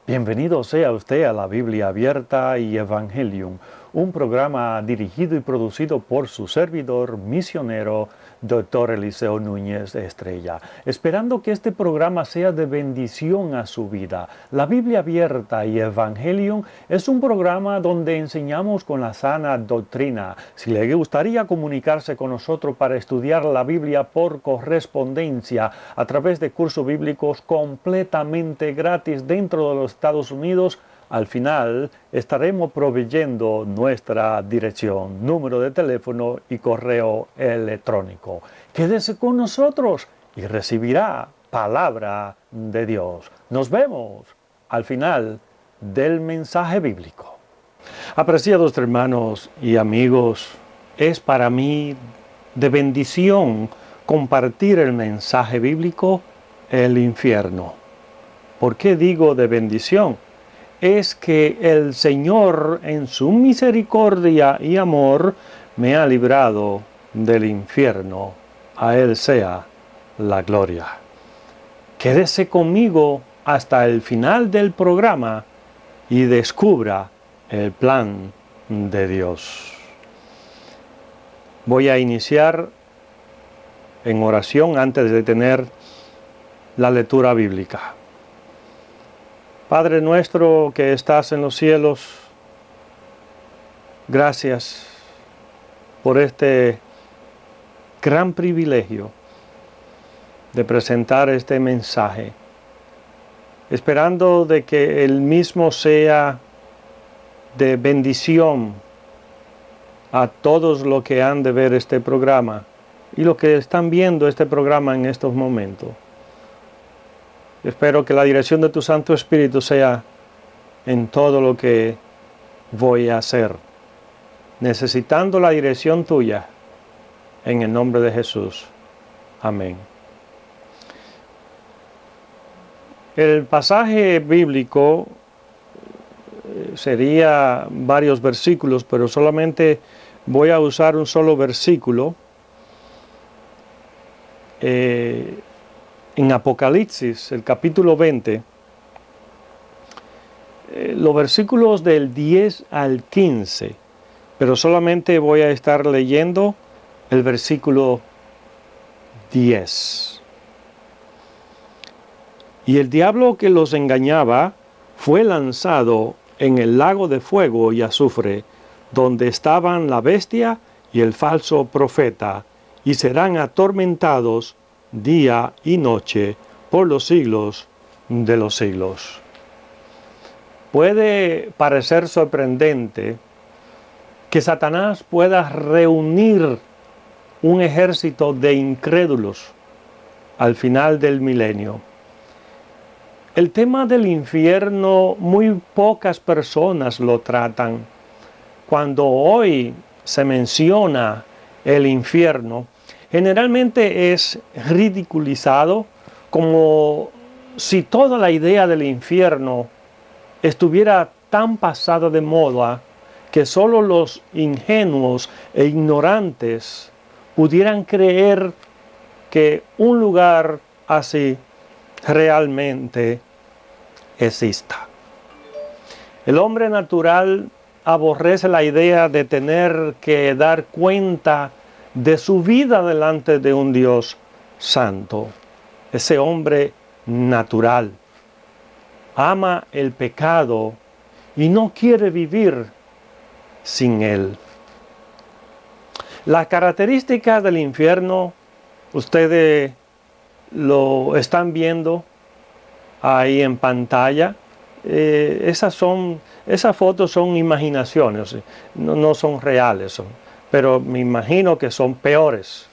Bienvenido sea usted a la Biblia Abierta y Evangelium, un programa dirigido y producido por su servidor misionero, Dr. Eliseo Núñez Estrella, esperando que este programa sea de bendición a su vida. La Biblia Abierta y Evangelium es un programa donde enseñamos con la sana doctrina. Si le gustaría comunicarse con nosotros para estudiar la Biblia por correspondencia a través de cursos bíblicos completamente gratis dentro de los Estados Unidos, al final estaremos proveyendo nuestra dirección, número de teléfono y correo electrónico. Quédese con nosotros y recibirá palabra de Dios. Nos vemos al final del mensaje bíblico. Apreciados hermanos y amigos, es para mí de bendición compartir el mensaje bíblico, el infierno. ¿Por qué digo de bendición? Es que el Señor en su misericordia y amor me ha librado del infierno. A Él sea la gloria. Quédese conmigo hasta el final del programa y descubra el plan de Dios. Voy a iniciar en oración antes de tener la lectura bíblica. Padre nuestro que estás en los cielos, gracias por este gran privilegio de presentar este mensaje, esperando de que el mismo sea de bendición a todos los que han de ver este programa y los que están viendo este programa en estos momentos. Espero que la dirección de tu Santo Espíritu sea en todo lo que voy a hacer, necesitando la dirección tuya, en el nombre de Jesús. Amén. El pasaje bíblico sería varios versículos, pero solamente voy a usar un solo versículo. En Apocalipsis, el capítulo 20, los versículos del 10 al 15, pero solamente voy a estar leyendo el versículo 10. Y el diablo que los engañaba fue lanzado en el lago de fuego y azufre, donde estaban la bestia y el falso profeta, y serán atormentados día y noche por los siglos de los siglos. Puede parecer sorprendente que Satanás pueda reunir un ejército de incrédulos al final del milenio. El tema del infierno muy pocas personas lo tratan. Cuando hoy se menciona el infierno, generalmente es ridiculizado como si toda la idea del infierno estuviera tan pasada de moda que solo los ingenuos e ignorantes pudieran creer que un lugar así realmente exista. El hombre natural aborrece la idea de tener que dar cuenta de su vida delante de un Dios santo. Ese hombre natural ama el pecado y no quiere vivir sin él. Las características del infierno, ustedes lo están viendo ahí en pantalla. Esas fotos son imaginaciones, no son reales, pero me imagino que son peores.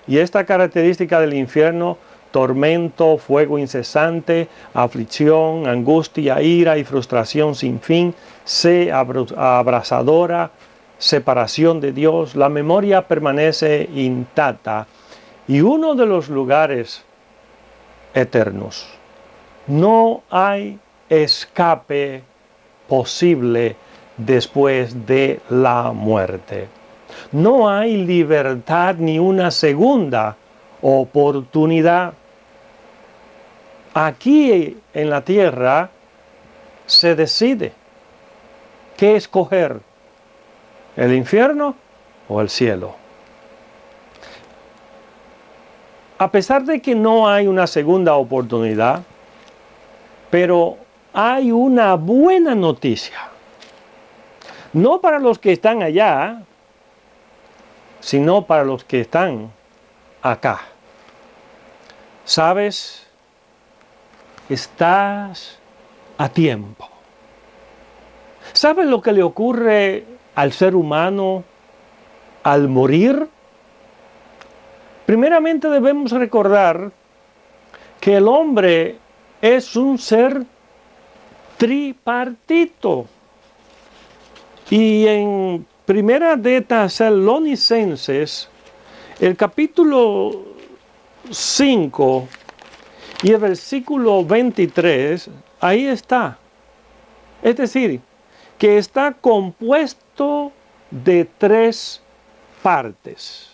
Y esta característica del infierno: tormento, fuego incesante, aflicción, angustia, ira y frustración sin fin, sed abrasadora, separación de Dios. La memoria permanece intacta y uno de los lugares eternos. No hay escape posible después de la muerte. No hay libertad ni una segunda oportunidad. Aquí en la tierra se decide qué escoger, el infierno o el cielo. A pesar de que no hay una segunda oportunidad, pero hay una buena noticia. No para los que están allá, sino para los que están acá. ¿Sabes? Estás a tiempo. ¿Sabes lo que le ocurre al ser humano al morir? Primeramente debemos recordar que el hombre es un ser tripartito. Y en Primera de Tesalonicenses, el capítulo 5 y el versículo 23, ahí está. Es decir, que está compuesto de 3 partes: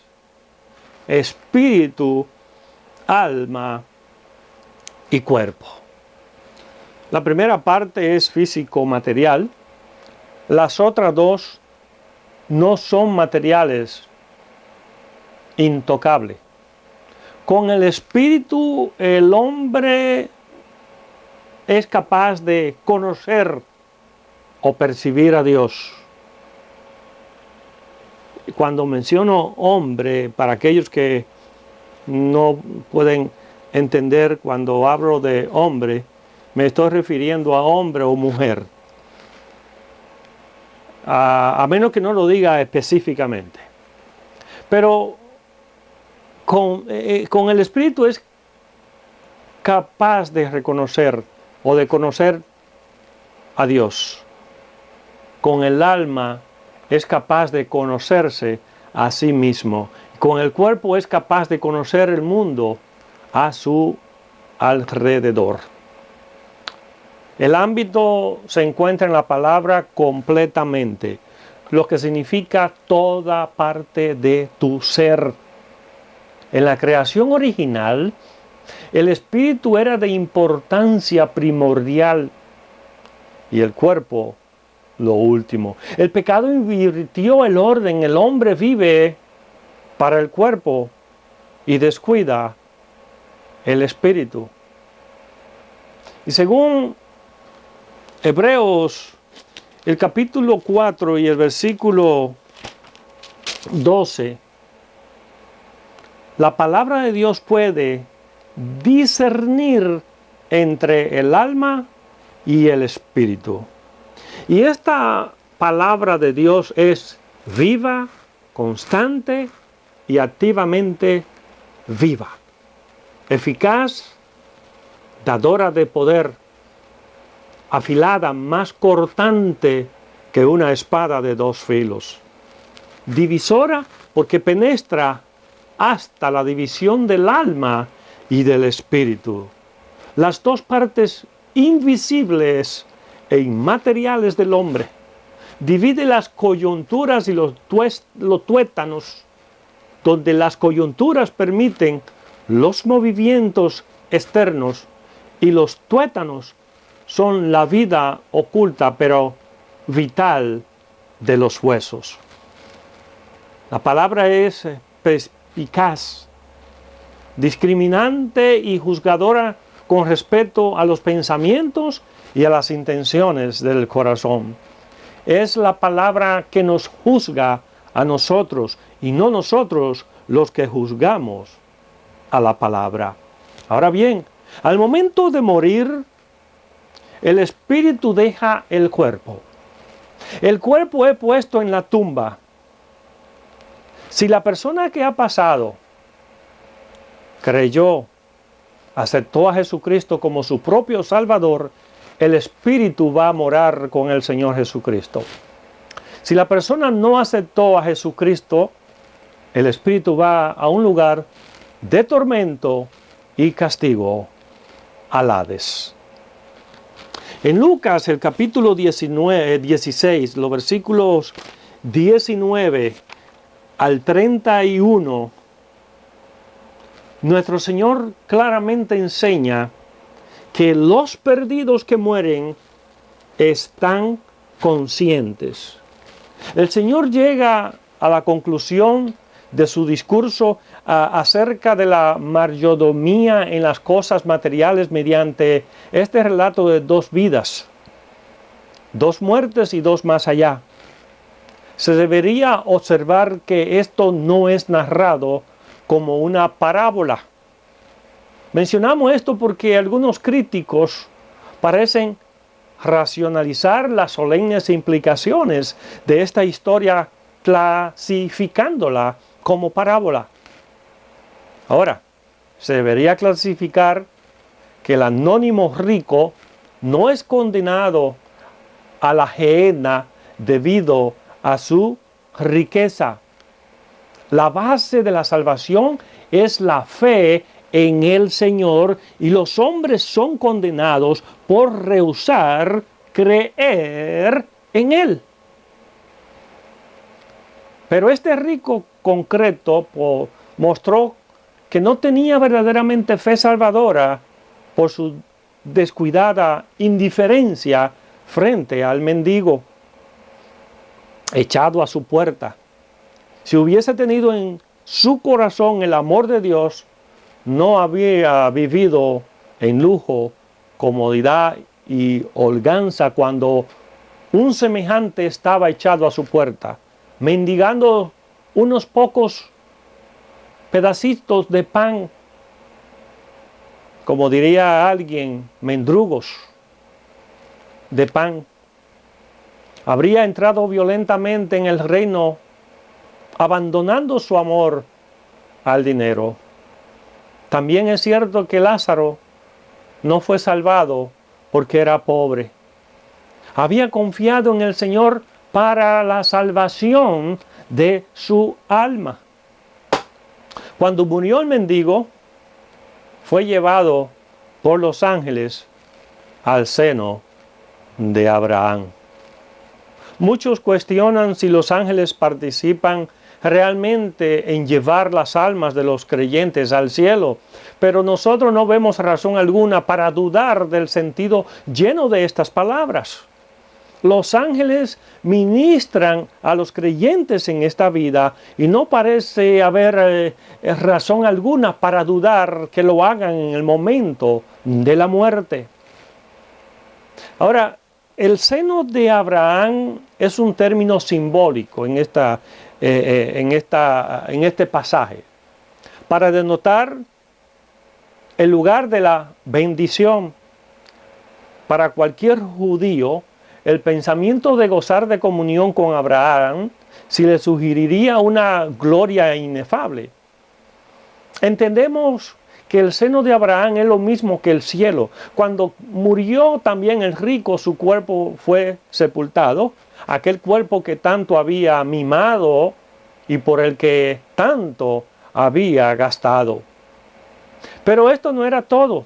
espíritu, alma y cuerpo. La primera parte es físico-material. Las otras 2 no son materiales, intocables. Con el espíritu el hombre es capaz de conocer o percibir a Dios. Cuando menciono hombre, para aquellos que no pueden entender cuando hablo de hombre, me estoy refiriendo a hombre o mujer. A menos que no lo diga específicamente. Pero con el espíritu es capaz de reconocer o de conocer a Dios. Con el alma es capaz de conocerse a sí mismo. Con el cuerpo es capaz de conocer el mundo a su alrededor. El ámbito se encuentra en la palabra completamente, lo que significa toda parte de tu ser. En la creación original, el espíritu era de importancia primordial y el cuerpo lo último. El pecado invirtió el orden. El hombre vive para el cuerpo y descuida el espíritu. Y según Hebreos, el capítulo 4 y el versículo 12, la palabra de Dios puede discernir entre el alma y el espíritu. Y esta palabra de Dios es viva, constante y activamente viva, eficaz, dadora de poder, afilada, más cortante que una espada de 2 filos, divisora porque penetra hasta la división del alma y del espíritu, las 2 partes invisibles e inmateriales del hombre. Divide las coyunturas y los tuétanos, donde las coyunturas permiten los movimientos externos y los tuétanos son la vida oculta pero vital de los huesos. La palabra es perspicaz, discriminante y juzgadora con respecto a los pensamientos y a las intenciones del corazón. Es la palabra que nos juzga a nosotros y no nosotros los que juzgamos a la palabra. Ahora bien, al momento de morir, el espíritu deja el cuerpo. El cuerpo es puesto en la tumba. Si la persona que ha pasado creyó, aceptó a Jesucristo como su propio Salvador, el espíritu va a morar con el Señor Jesucristo. Si la persona no aceptó a Jesucristo, el espíritu va a un lugar de tormento y castigo, al Hades. En Lucas, el capítulo 16, los versículos 19 al 31, nuestro Señor claramente enseña que los perdidos que mueren están conscientes. El Señor llega a la conclusión de su discurso acerca de la mayordomía en las cosas materiales mediante este relato de dos vidas, dos muertes y dos más allá. Se debería observar que esto no es narrado como una parábola. Mencionamos esto porque algunos críticos parecen racionalizar las solemnes implicaciones de esta historia clasificándola como parábola. Ahora, se debería clasificar que el anónimo rico no es condenado a la gehenna debido a su riqueza. La base de la salvación es la fe en el Señor y los hombres son condenados por rehusar creer en Él. Pero este rico concreto mostró que no tenía verdaderamente fe salvadora por su descuidada indiferencia frente al mendigo echado a su puerta. Si hubiese tenido en su corazón el amor de Dios, no había vivido en lujo, comodidad y holganza cuando un semejante estaba echado a su puerta, mendigando unos pocos pedacitos de pan, como diría alguien, mendrugos de pan. Habría entrado violentamente en el reino, abandonando su amor al dinero. También es cierto que Lázaro no fue salvado porque era pobre. Había confiado en el Señor para la salvación de su alma. Cuando murió el mendigo, fue llevado por los ángeles al seno de Abraham. Muchos cuestionan si los ángeles participan realmente en llevar las almas de los creyentes al cielo, pero nosotros no vemos razón alguna para dudar del sentido lleno de estas palabras. Los ángeles ministran a los creyentes en esta vida y no parece haber razón alguna para dudar que lo hagan en el momento de la muerte. Ahora, el seno de Abraham es un término simbólico en este pasaje para denotar el lugar de la bendición. Para cualquier judío, el pensamiento de gozar de comunión con Abraham si le sugeriría una gloria inefable. Entendemos que el seno de Abraham es lo mismo que el cielo. Cuando murió también el rico, su cuerpo fue sepultado, aquel cuerpo que tanto había mimado y por el que tanto había gastado. Pero esto no era todo.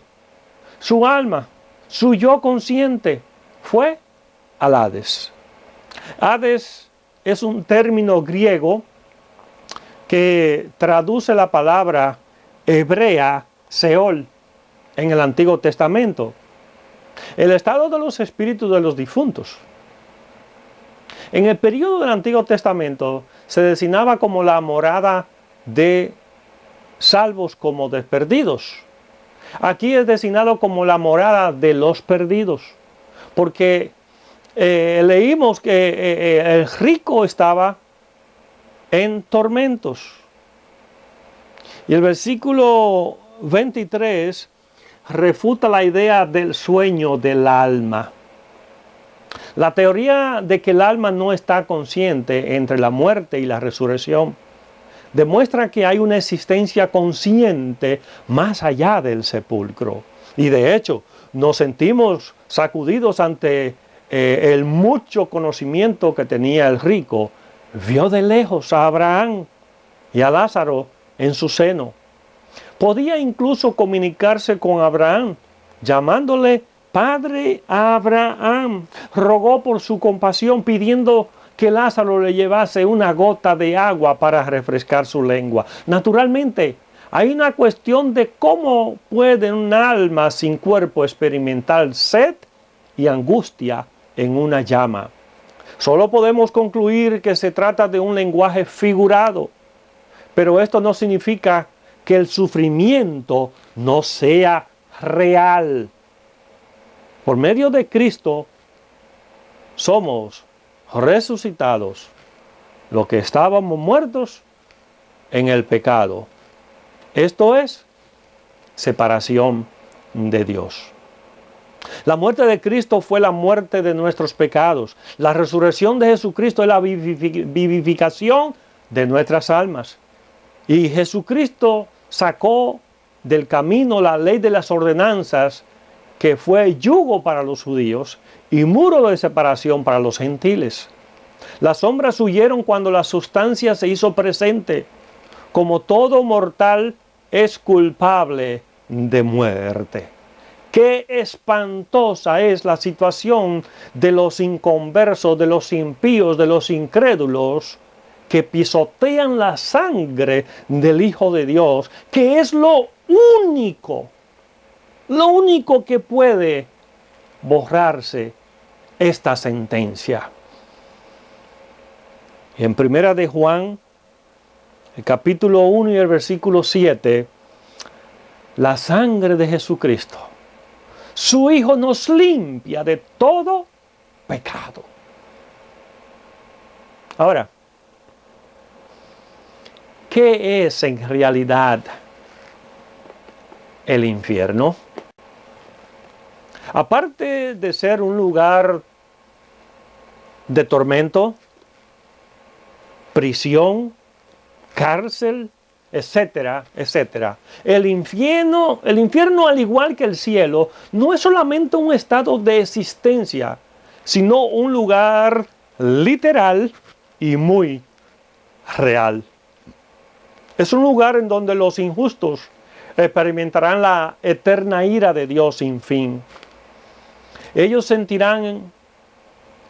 Su alma, su yo consciente, fue al Hades. Hades es un término griego que traduce la palabra hebrea Seol en el Antiguo Testamento. El estado de los espíritus de los difuntos. En el periodo del Antiguo Testamento se designaba como la morada de salvos como de perdidos. Aquí es designado como la morada de los perdidos, porque leímos que el rico estaba en tormentos. Y el versículo 23 refuta la idea del sueño del alma. La teoría de que el alma no está consciente entre la muerte y la resurrección demuestra que hay una existencia consciente más allá del sepulcro. Y de hecho, nos sentimos sacudidos ante el mucho conocimiento que tenía el rico. Vio de lejos a Abraham y a Lázaro en su seno. Podía incluso comunicarse con Abraham, llamándole Padre Abraham. Rogó por su compasión, pidiendo que Lázaro le llevase una gota de agua para refrescar su lengua. Naturalmente, hay una cuestión de cómo puede un alma sin cuerpo experimentar sed y angustia en una llama. Solo podemos concluir que se trata de un lenguaje figurado, pero esto no significa que el sufrimiento no sea real. Por medio de Cristo somos resucitados, los que estábamos muertos en el pecado. Esto es separación de Dios. La muerte de Cristo fue la muerte de nuestros pecados. La resurrección de Jesucristo es la vivificación de nuestras almas. Y Jesucristo sacó del camino la ley de las ordenanzas, que fue yugo para los judíos y muro de separación para los gentiles. Las sombras huyeron cuando la sustancia se hizo presente. Como todo mortal es culpable de muerte. Qué espantosa es la situación de los inconversos, de los impíos, de los incrédulos, que pisotean la sangre del Hijo de Dios, que es lo único que puede borrarse esta sentencia. En Primera de Juan, el capítulo 1 y el versículo 7, la sangre de Jesucristo, su Hijo, nos limpia de todo pecado. Ahora, ¿qué es en realidad el infierno? Aparte de ser un lugar de tormento, prisión, cárcel, etcétera, etcétera. El infierno, al igual que el cielo, no es solamente un estado de existencia, sino un lugar literal y muy real. Es un lugar en donde los injustos experimentarán la eterna ira de Dios sin fin. Ellos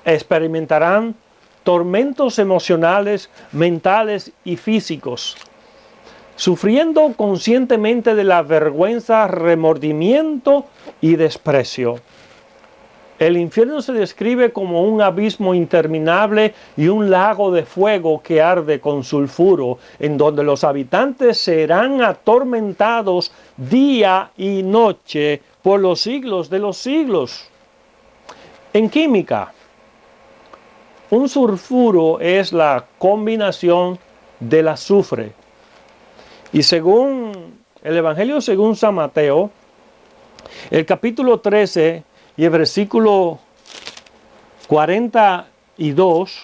experimentarán tormentos emocionales, mentales y físicos, sufriendo conscientemente de la vergüenza, remordimiento y desprecio. El infierno se describe como un abismo interminable y un lago de fuego que arde con sulfuro, en donde los habitantes serán atormentados día y noche por los siglos de los siglos. En química, un sulfuro es la combinación del azufre. Y según el Evangelio según San Mateo, el capítulo 13 y el versículo 42,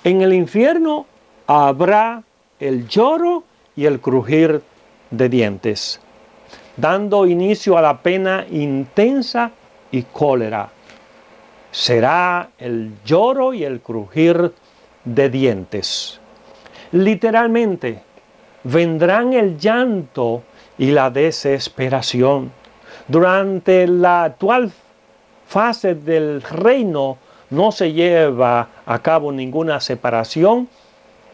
en el infierno habrá el lloro y el crujir de dientes, dando inicio a la pena intensa y cólera. Será el lloro y el crujir de dientes. Literalmente, vendrán el llanto y la desesperación. Durante la actual fase del reino no se lleva a cabo ninguna separación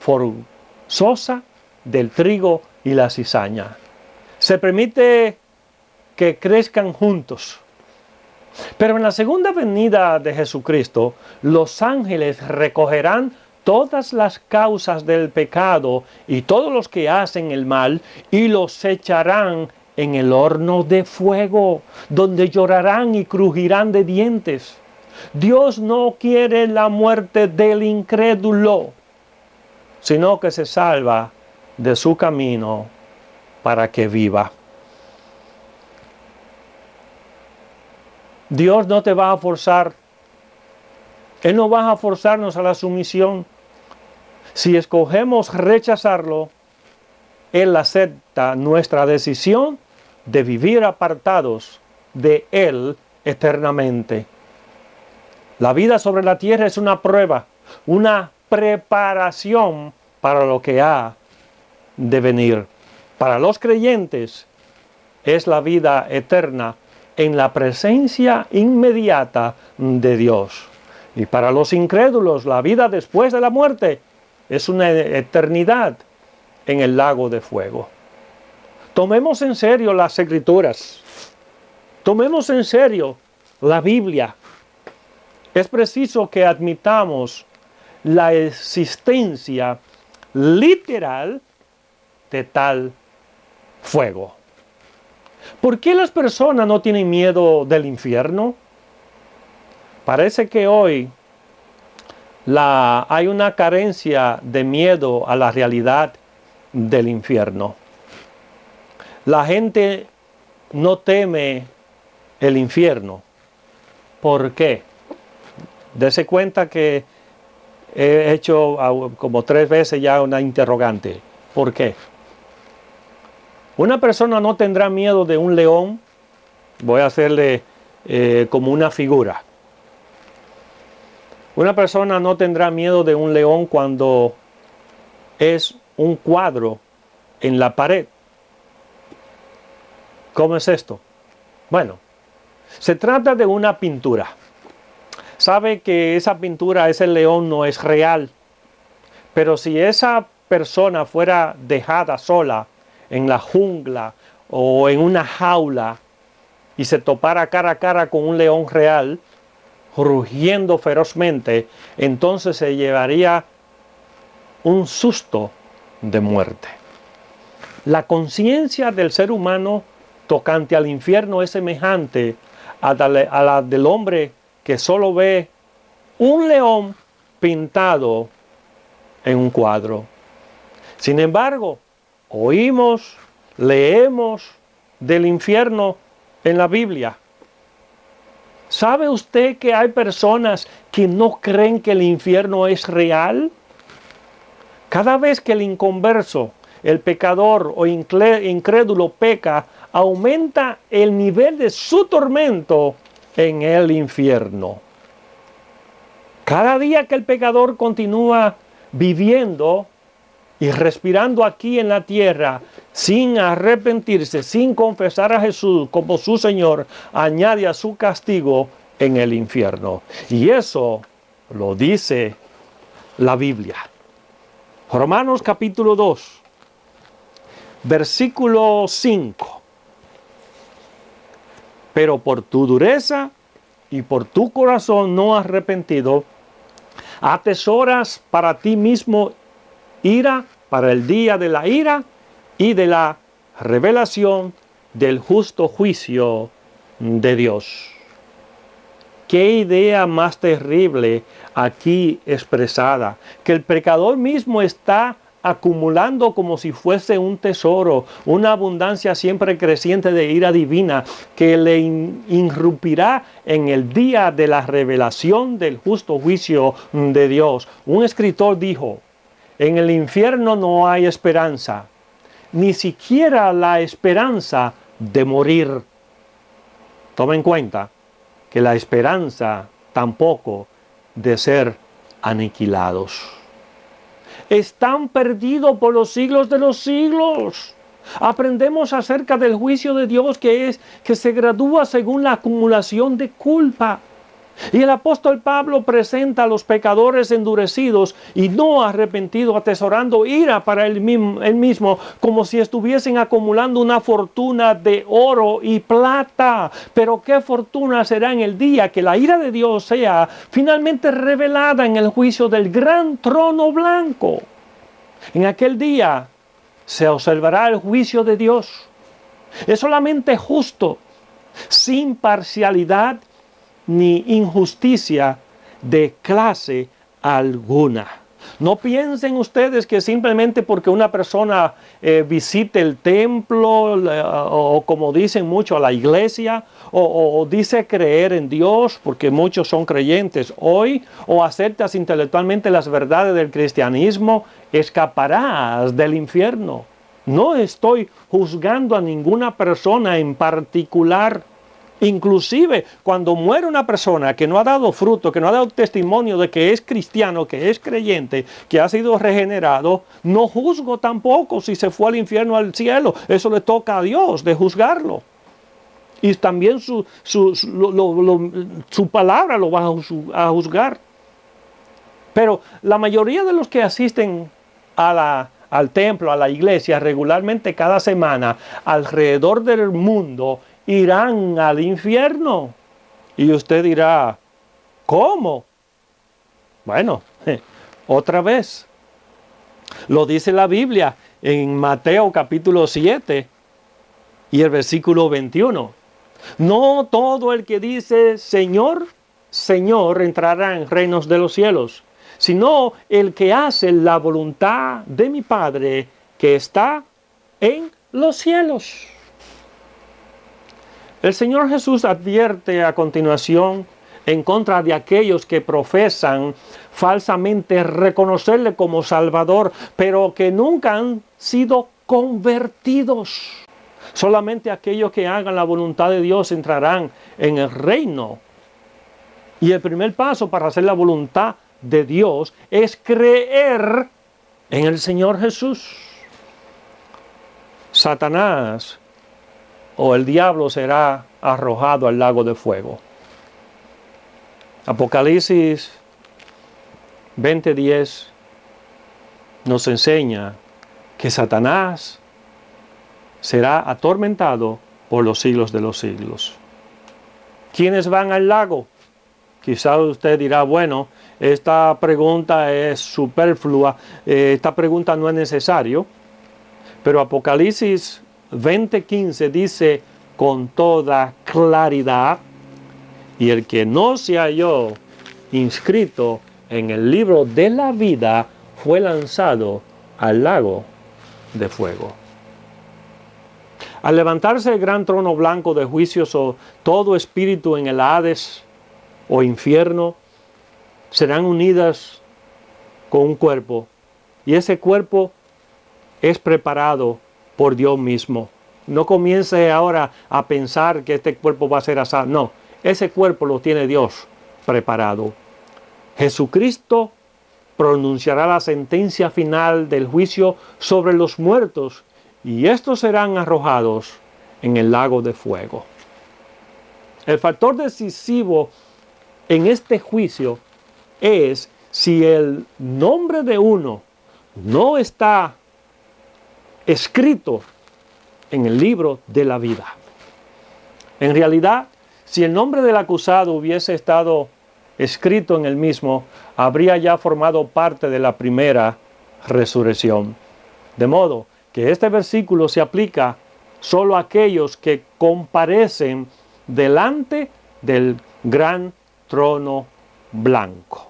forzosa del trigo y la cizaña. Se permite que crezcan juntos. Pero en la segunda venida de Jesucristo, los ángeles recogerán todas las causas del pecado y todos los que hacen el mal y los echarán en el horno de fuego, donde llorarán y crujirán de dientes. Dios no quiere la muerte del incrédulo, sino que se salva de su camino para que viva. Dios no te va a forzar. Él no va a forzarnos a la sumisión. Si escogemos rechazarlo, Él acepta nuestra decisión de vivir apartados de Él eternamente. La vida sobre la tierra es una prueba, una preparación para lo que ha de venir. Para los creyentes es la vida eterna en la presencia inmediata de Dios. Y para los incrédulos, la vida después de la muerte es una eternidad en el lago de fuego. Tomemos en serio las Escrituras. Tomemos en serio la Biblia. es preciso que admitamos la existencia literal de tal fuego. ¿Por qué las personas no tienen miedo del infierno? Parece que hoy hay una carencia de miedo a la realidad del infierno. La gente no teme el infierno. ¿Por qué? Dese cuenta que he hecho como 3 veces ya una interrogante. ¿Por qué? Una persona no tendrá miedo de un león. Voy a hacerle como una figura. Una persona no tendrá miedo de un león cuando es un cuadro en la pared. ¿Cómo es esto? Bueno, se trata de una pintura. Sabe que esa pintura, ese león, no es real. Pero si esa persona fuera dejada sola en la jungla o en una jaula y se topara cara a cara con un león real, rugiendo ferozmente, entonces se llevaría un susto de muerte. La conciencia del ser humano tocante al infierno es semejante a la del hombre que solo ve un león pintado en un cuadro. Sin embargo, oímos, leemos del infierno en la Biblia. ¿Sabe usted que hay personas que no creen que el infierno es real? Cada vez que el inconverso, el pecador o incrédulo peca, aumenta el nivel de su tormento en el infierno. Cada día que el pecador continúa viviendo y respirando aquí en la tierra sin arrepentirse, sin confesar a Jesús como su Señor, añade a su castigo en el infierno. Y eso lo dice la Biblia. Romanos capítulo 2, versículo 5. Pero por tu dureza y por tu corazón no arrepentido, atesoras para ti mismo ira para el día de la ira y de la revelación del justo juicio de Dios. Qué idea más terrible aquí expresada, que el pecador mismo está acumulando como si fuese un tesoro, una abundancia siempre creciente de ira divina que le irrumpirá en el día de la revelación del justo juicio de Dios. Un escritor dijo: en el infierno no hay esperanza, ni siquiera la esperanza de morir. Toma en cuenta que la esperanza tampoco de ser aniquilados. Están perdidos por los siglos de los siglos. Aprendemos acerca del juicio de Dios que se gradúa según la acumulación de culpa. Y el apóstol Pablo presenta a los pecadores endurecidos y no arrepentidos, atesorando ira para él mismo, como si estuviesen acumulando una fortuna de oro y plata. Pero qué fortuna será en el día que la ira de Dios sea finalmente revelada en el juicio del gran trono blanco. En aquel día se observará el juicio de Dios. Es solamente justo, sin parcialidad ni injusticia de clase alguna. No piensen ustedes que simplemente porque una persona visite el templo o como dicen muchos a la iglesia o dice creer en Dios, porque muchos son creyentes hoy, o aceptas intelectualmente las verdades del cristianismo, escaparás del infierno. No estoy juzgando a ninguna persona en particular. Inclusive cuando muere una persona que no ha dado fruto, que no ha dado testimonio de que es cristiano, que es creyente, que ha sido regenerado, no juzgo tampoco si se fue al infierno o al cielo. Eso le toca a Dios de juzgarlo. Y también su palabra lo va a juzgar. Pero la mayoría de los que asisten al templo, a la iglesia, regularmente cada semana, alrededor del mundo, irán al infierno. Y usted dirá: ¿Cómo? Bueno, otra vez. Lo dice la Biblia en Mateo capítulo 7 y el versículo 21. No todo el que dice Señor, Señor entrará en reinos de los cielos, sino el que hace la voluntad de mi Padre que está en los cielos. El Señor Jesús advierte a continuación en contra de aquellos que profesan falsamente reconocerle como Salvador, pero que nunca han sido convertidos. Solamente aquellos que hagan la voluntad de Dios entrarán en el reino. Y el primer paso para hacer la voluntad de Dios es creer en el Señor Jesús. Satanás o el diablo será arrojado al lago de fuego. Apocalipsis 20:10 nos enseña que Satanás será atormentado por los siglos de los siglos. ¿Quiénes van al lago? Quizá usted dirá, bueno, esta pregunta es superflua, esta pregunta no es necesaria, pero Apocalipsis 20:15 dice con toda claridad, y el que no se halló inscrito en el libro de la vida fue lanzado al lago de fuego. Al levantarse el gran trono blanco de juicios, o todo espíritu en el Hades o infierno serán unidas con un cuerpo, y ese cuerpo es preparado por Dios mismo. No comience ahora a pensar que este cuerpo va a ser así. No, ese cuerpo lo tiene Dios preparado. Jesucristo pronunciará la sentencia final del juicio sobre los muertos, y estos serán arrojados en el lago de fuego. El factor decisivo en este juicio es si el nombre de uno no está escrito en el libro de la vida. En realidad, si el nombre del acusado hubiese estado escrito en el mismo, habría ya formado parte de la primera resurrección. De modo que este versículo se aplica solo a aquellos que comparecen delante del gran trono blanco.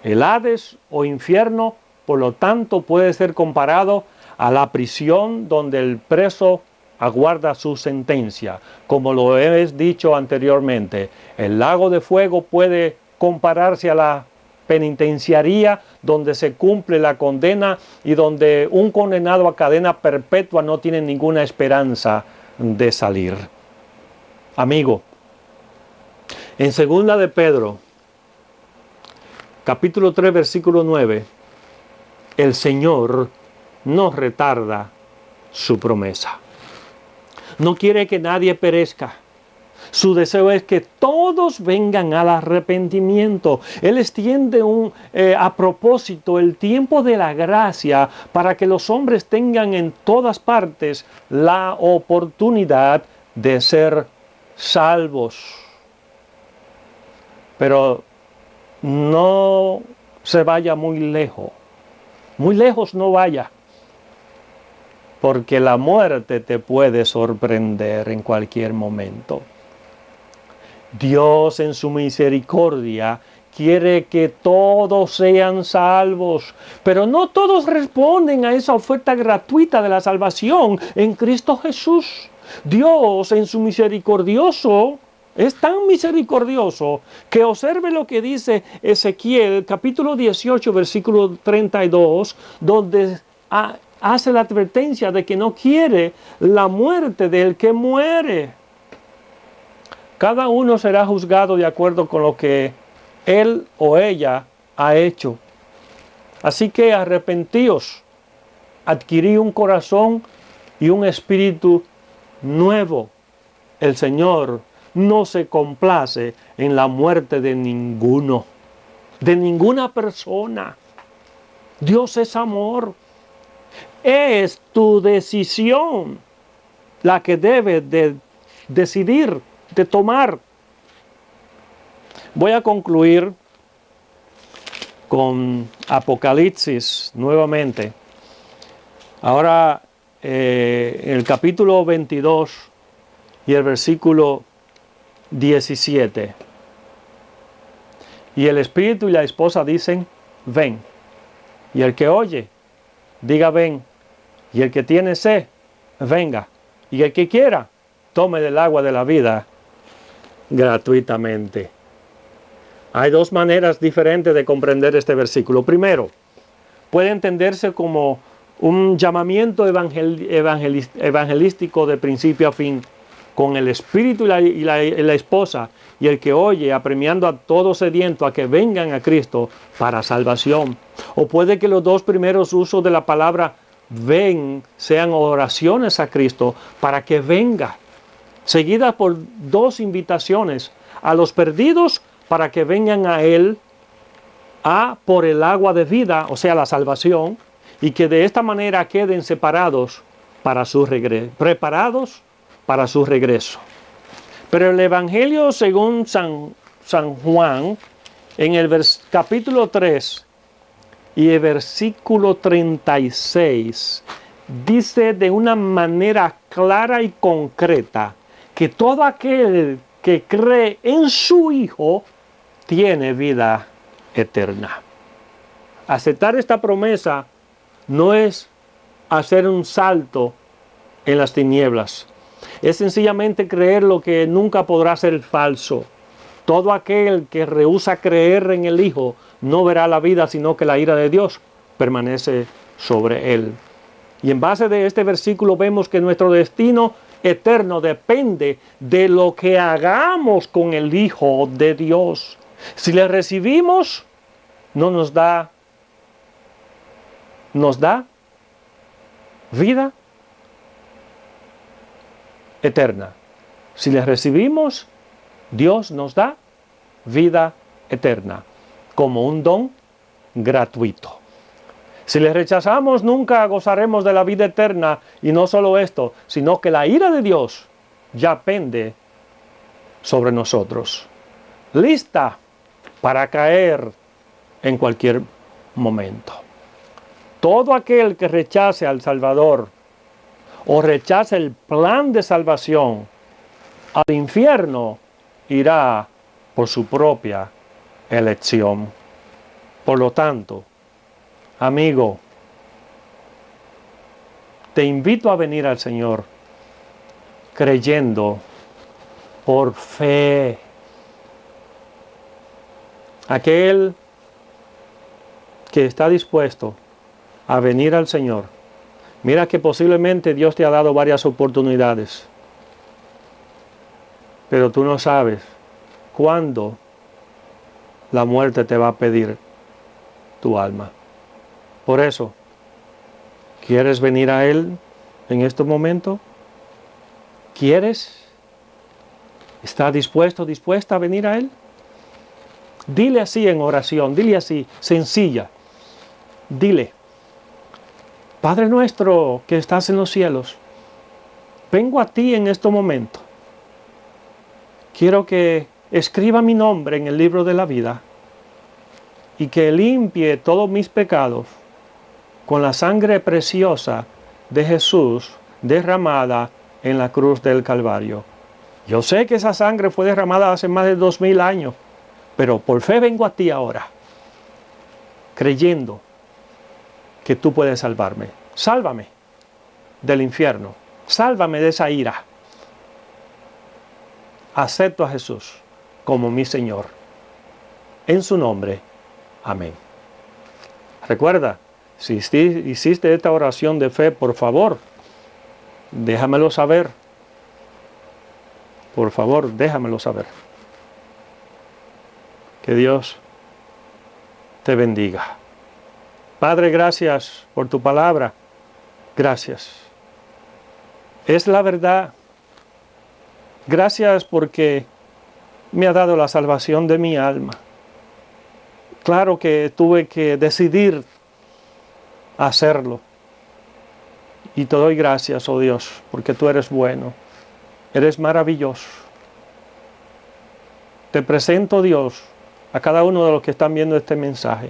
El Hades o infierno, por lo tanto, puede ser comparado a la prisión donde el preso aguarda su sentencia. Como lo he dicho anteriormente, el lago de fuego puede compararse a la penitenciaría donde se cumple la condena y donde un condenado a cadena perpetua no tiene ninguna esperanza de salir. Amigo, en 2 de Pedro, capítulo 3, versículo 9, el Señor no retarda su promesa. No quiere que nadie perezca. Su deseo es que todos vengan al arrepentimiento. Él extiende a propósito el tiempo de la gracia para que los hombres tengan en todas partes la oportunidad de ser salvos. Pero no se vaya muy lejos. Muy lejos no vaya. Porque la muerte te puede sorprender en cualquier momento. Dios en su misericordia quiere que todos sean salvos, pero no todos responden a esa oferta gratuita de la salvación en Cristo Jesús. Dios en su misericordioso es tan misericordioso que observe lo que dice Ezequiel capítulo 18 versículo 32, donde hace la advertencia de que no quiere la muerte del que muere. Cada uno será juzgado de acuerdo con lo que él o ella ha hecho. Así que arrepentíos, adquirí un corazón y un espíritu nuevo. El Señor no se complace en la muerte de ninguno, de ninguna persona. Dios es amor. Es tu decisión la que debes de decidir, de tomar. Voy a concluir con Apocalipsis nuevamente. Ahora, en el capítulo 22 y el versículo 17. Y el espíritu y la esposa dicen, ven. Y el que oye, diga ven. Y el que tiene sed, venga. Y el que quiera, tome del agua de la vida gratuitamente. Hay dos maneras diferentes de comprender este versículo. Primero, puede entenderse como un llamamiento evangelístico de principio a fin, con el espíritu y la esposa, y el que oye apremiando a todo sediento a que vengan a Cristo para salvación. O puede que los dos primeros usos de la palabra ven sean oraciones a Cristo para que venga, seguidas por dos invitaciones a los perdidos para que vengan a Él por el agua de vida, o sea, la salvación, y que de esta manera queden separados para su regreso, preparados para su regreso. Pero el Evangelio según San Juan, en el capítulo 3 y el versículo 36, dice de una manera clara y concreta que todo aquel que cree en su Hijo tiene vida eterna. Aceptar esta promesa no es hacer un salto en las tinieblas. Es sencillamente creer lo que nunca podrá ser falso. Todo aquel que rehúsa creer en el Hijo no verá la vida, sino que la ira de Dios permanece sobre él. Y en base de este versículo vemos que nuestro destino eterno depende de lo que hagamos con el Hijo de Dios. Si le recibimos, no nos da vida eterna. Si le recibimos, Dios nos da vida eterna como un don gratuito. Si le rechazamos, nunca gozaremos de la vida eterna, y no solo esto, sino que la ira de Dios ya pende sobre nosotros, lista para caer en cualquier momento. Todo aquel que rechace al Salvador o rechace el plan de salvación, al infierno irá por su propia elección. Por lo tanto, amigo, te invito a venir al Señor creyendo por fe. Aquel que está dispuesto a venir al Señor, mira que posiblemente Dios te ha dado varias oportunidades, pero tú no sabes cuándo la muerte te va a pedir tu alma. Por eso, ¿quieres venir a Él en este momento? ¿Quieres? ¿Estás dispuesta a venir a Él? Dile así en oración, dile así, sencilla. Dile, Padre nuestro que estás en los cielos, vengo a ti en este momento. Quiero que escriba mi nombre en el libro de la vida y que limpie todos mis pecados con la sangre preciosa de Jesús derramada en la cruz del Calvario. Yo sé que esa sangre fue derramada hace más de 2000 años, pero por fe vengo a ti ahora, creyendo que tú puedes salvarme. Sálvame del infierno, sálvame de esa ira. Acepto a Jesús como mi Señor. En su nombre, amén. Recuerda, si hiciste esta oración de fe, por favor, déjamelo saber. Por favor, déjamelo saber. Que Dios te bendiga. Padre, gracias por tu palabra. Gracias. Es la verdad. Gracias porque me ha dado la salvación de mi alma. Claro que tuve que decidir hacerlo. Y te doy gracias, oh Dios, porque tú eres bueno. Eres maravilloso. Te presento, Dios, a cada uno de los que están viendo este mensaje.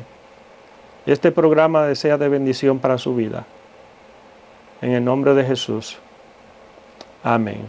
Este programa sea de bendición para su vida. En el nombre de Jesús. Amén.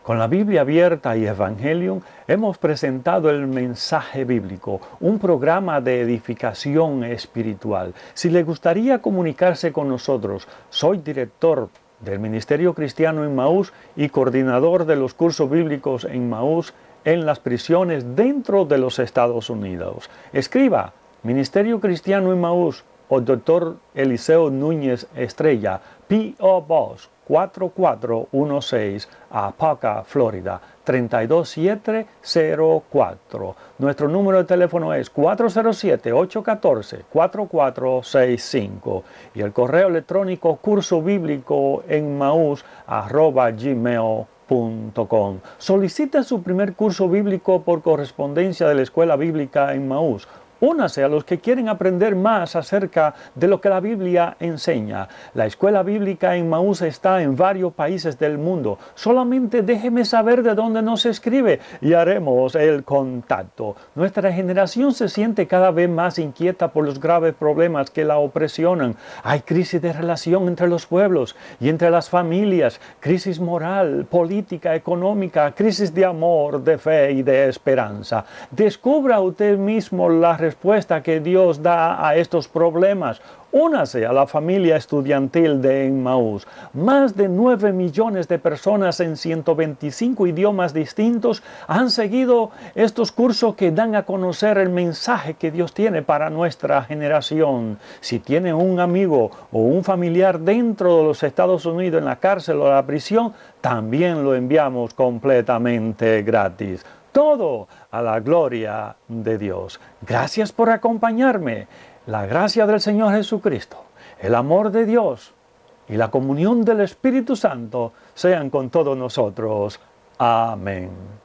Con la Biblia abierta y Evangelium hemos presentado el mensaje bíblico, un programa de edificación espiritual. Si le gustaría comunicarse con nosotros, soy director del Ministerio Cristiano Emmaús y coordinador de los cursos bíblicos en Emmaús en las prisiones dentro de los Estados Unidos. Escriba Ministerio Cristiano Emmaús o Dr. Eliseo Núñez Estrella, P.O. Box 4416, Apopka, Florida 32704. Nuestro número de teléfono es 407-814-4465 y el correo electrónico cursobíblicoenmaus@gmail.com. Solicite su primer curso bíblico por correspondencia de la Escuela Bíblica en Emmaús. Únase a los que quieren aprender más acerca de lo que la Biblia enseña. La Escuela Bíblica en Emmaús está en varios países del mundo. Solamente déjeme saber de dónde nos escribe y haremos el contacto. Nuestra generación se siente cada vez más inquieta por los graves problemas que la opresionan. Hay crisis de relación entre los pueblos y entre las familias, crisis moral, política, económica, crisis de amor, de fe y de esperanza. Descubra usted mismo la respuesta que Dios da a estos problemas. Únase a la familia estudiantil de Emmaús. Más de 9 millones de personas en 125 idiomas distintos han seguido estos cursos que dan a conocer el mensaje que Dios tiene para nuestra generación. Si tiene un amigo o un familiar dentro de los Estados Unidos en la cárcel o la prisión, también lo enviamos completamente gratis. Todo a la gloria de Dios. Gracias por acompañarme. La gracia del Señor Jesucristo, el amor de Dios y la comunión del Espíritu Santo sean con todos nosotros. Amén.